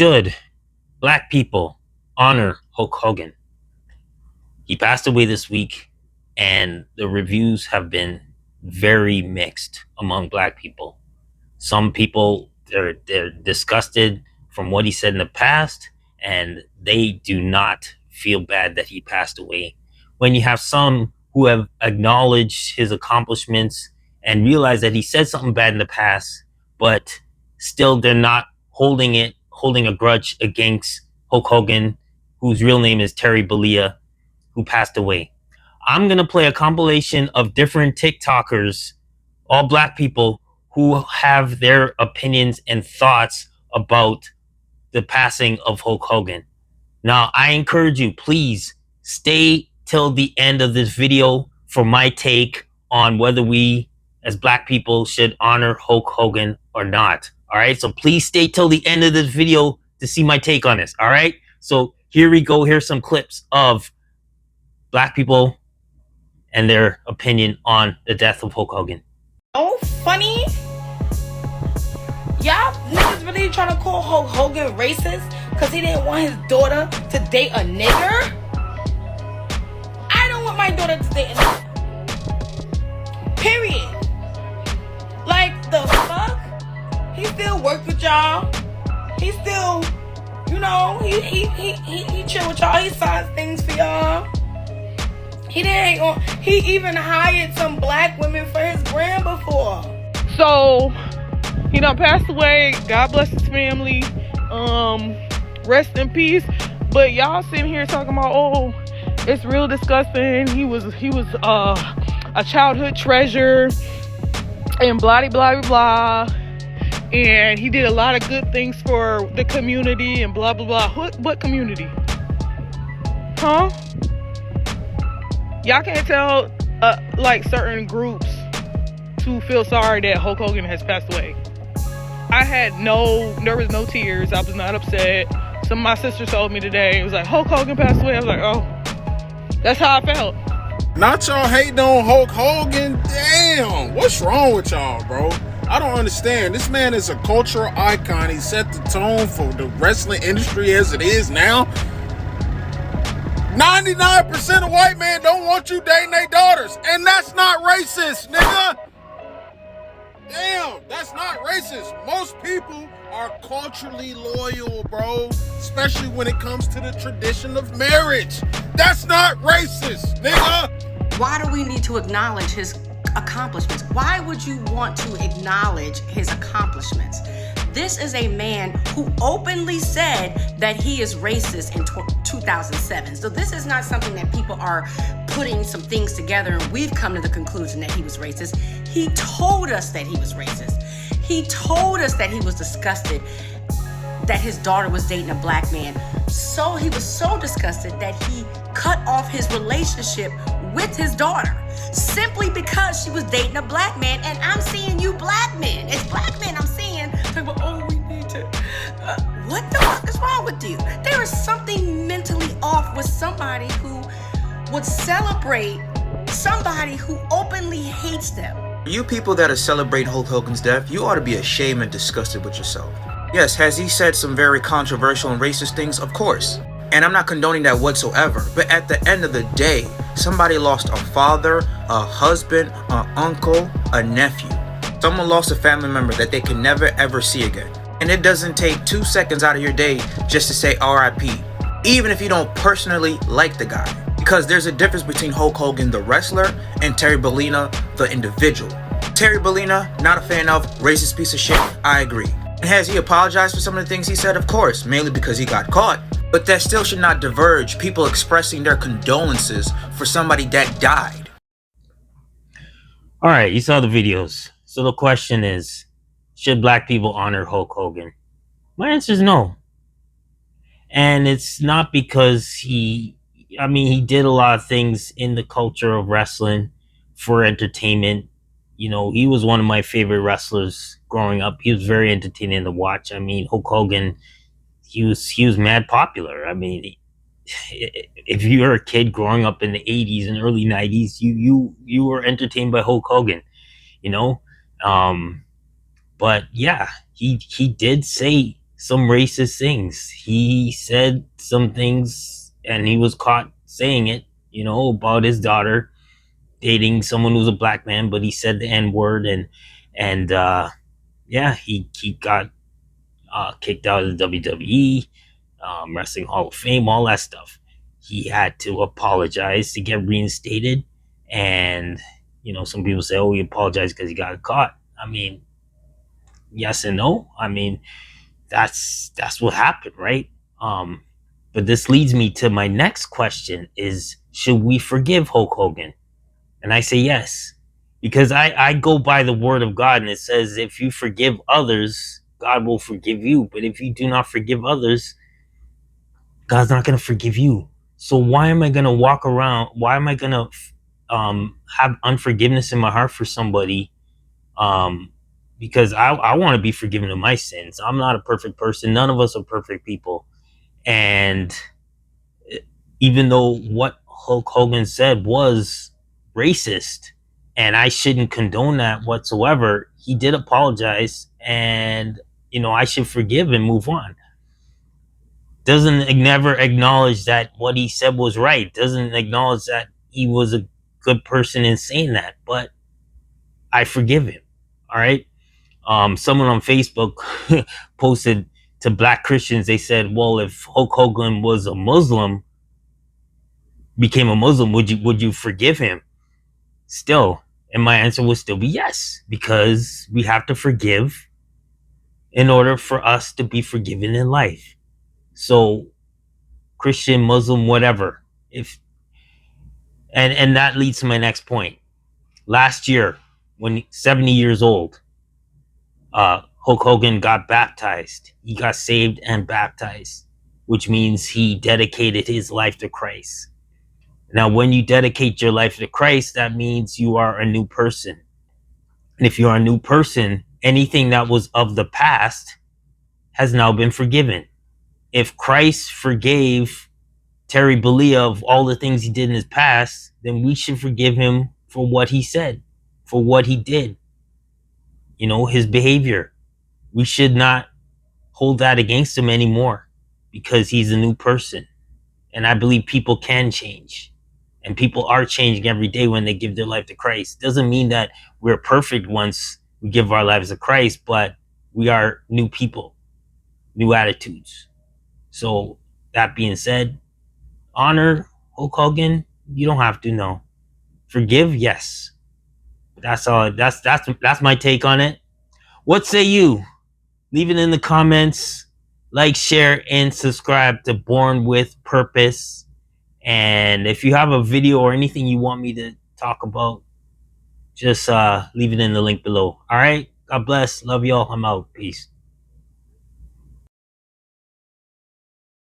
should black people honor Hulk Hogan? He passed away this week, and the reviews have been very mixed among black people. Some people they're disgusted from what he said in the past, and they do not feel bad that he passed away. When you have some who have acknowledged his accomplishments and realize that he said something bad in the past, but still they're not holding a grudge against Hulk Hogan, whose real name is Terry Bollea, who passed away. I'm gonna play a compilation of different TikTokers, all black people, who have their opinions and thoughts about the passing of Hulk Hogan. Now, I encourage you, please stay till the end of this video for my take on whether we as black people should honor Hulk Hogan or not. All right, so please stay till the end of this video to see my take on this. All right, so here we go. Here's some clips of black people and their opinion on the death of Hulk Hogan. Oh, funny. Y'all niggas really trying to call Hulk Hogan racist because he didn't want his daughter to date a nigger? I don't want my daughter to date a nigger. Period. Like, the fuck? He still works with y'all. He still, you know, he chill with y'all. He signs things for y'all. He even hired some black women for his brand before. So, he done passed away. God bless his family. Rest in peace. But y'all sitting here talking about, oh, it's real disgusting. He was a childhood treasure and blah blah blah. And he did a lot of good things for the community and blah blah blah. What community? Huh? Y'all can't tell like certain groups to feel sorry that Hulk Hogan has passed away. There was no tears. I was not upset. Some of my sisters told me today, it was like, Hulk Hogan passed away. I was like, oh, that's how I felt. Not y'all hating on Hulk Hogan. Damn, what's wrong with y'all, bro? I don't understand. This man is a cultural icon. He set the tone for the wrestling industry as it is now. 99% of white men don't want you dating their daughters. And that's not racist, nigga. Damn, that's not racist. Most people are culturally loyal, bro. Especially when it comes to the tradition of marriage. That's not racist, nigga. Why do we need to acknowledge his accomplishments? Why would you want to acknowledge his accomplishments? This is a man who openly said that he is racist in 2007. So this is not something that people are putting some things together and we've come to the conclusion that he was racist. He told us that he was racist. He told us that he was disgusted that his daughter was dating a black man. So he was so disgusted that he cut off his relationship with his daughter simply because she was dating a black man. And I'm seeing you black men. It's black men I'm seeing. Talking about, oh, we need to. What the fuck is wrong with you? There is something mentally off with somebody who would celebrate somebody who openly hates them. You people that are celebrating Hulk Hogan's death, you ought to be ashamed and disgusted with yourself. Yes, has he said some very controversial and racist things? Of course. And I'm not condoning that whatsoever. But at the end of the day, somebody lost a father, a husband, an uncle, a nephew. Someone lost a family member that they can never ever see again. And it doesn't take 2 seconds out of your day just to say RIP. Even if you don't personally like the guy. Because there's a difference between Hulk Hogan, the wrestler, and Terry Bollea, the individual. Terry Bollea, not a fan of, racist piece of shit, I agree. And has he apologized for some of the things he said? Of course, mainly because he got caught. But that still should not diverge people expressing their condolences for somebody that died. All right, you saw the videos. So the question is, should black people honor Hulk Hogan? My answer is no. And it's not because he did a lot of things in the culture of wrestling for entertainment. You know, he was one of my favorite wrestlers growing up. He was very entertaining to watch. I mean, Hulk Hogan, he was mad popular. I mean, if you were a kid growing up in the 80s and early 90s, you were entertained by Hulk Hogan, you know? But yeah, he did say some racist things. He said some things and he was caught saying it, about his daughter dating someone who's a black man, but he said the N word, and yeah, he got kicked out of the WWE, Wrestling Hall of Fame, all that stuff. He had to apologize to get reinstated, and some people say, "Oh, he apologized because he got caught." I mean, yes and no. I mean, that's what happened, right? Um, but this leads me to my next question: is should we forgive Hulk Hogan? And I say yes, because I go by the word of God, and it says, if you forgive others, God will forgive you. But if you do not forgive others, God's not going to forgive you. So why am I going to walk around? Why am I going to have unforgiveness in my heart for somebody? Because I want to be forgiven of my sins. I'm not a perfect person. None of us are perfect people. And even though what Hulk Hogan said was racist, and I shouldn't condone that whatsoever, he did apologize, and I should forgive and move on. Doesn't never acknowledge that what he said was right. Doesn't acknowledge that he was a good person in saying that, but I forgive him. All right. Someone on Facebook posted to black Christians. They said, "Well, if Hulk Hogan was a Muslim, became a Muslim, would you forgive him?" Still, and my answer would still be yes, because we have to forgive in order for us to be forgiven in life. So, Christian, Muslim, whatever. If and that leads to my next point. Last year, when 70 years old, Hulk Hogan got baptized. He got saved and baptized, which means he dedicated his life to Christ. Now, when you dedicate your life to Christ, that means you are a new person. And if you are a new person, anything that was of the past has now been forgiven. If Christ forgave Terry Bollea of all the things he did in his past, then we should forgive him for what he said, for what he did, his behavior. We should not hold that against him anymore, because he's a new person. And I believe people can change. And people are changing every day when they give their life to Christ. Doesn't mean that we're perfect once we give our lives to Christ, but we are new people, new attitudes. So that being said, honor Hulk Hogan. You don't have to, no. Forgive, yes. That's all. That's my take on it. What say you? Leave it in the comments. Like, share, and subscribe to Born with Purpose. And if you have a video or anything you want me to talk about, just leave it in the link below. All right. God bless. Love y'all. I'm out. Peace.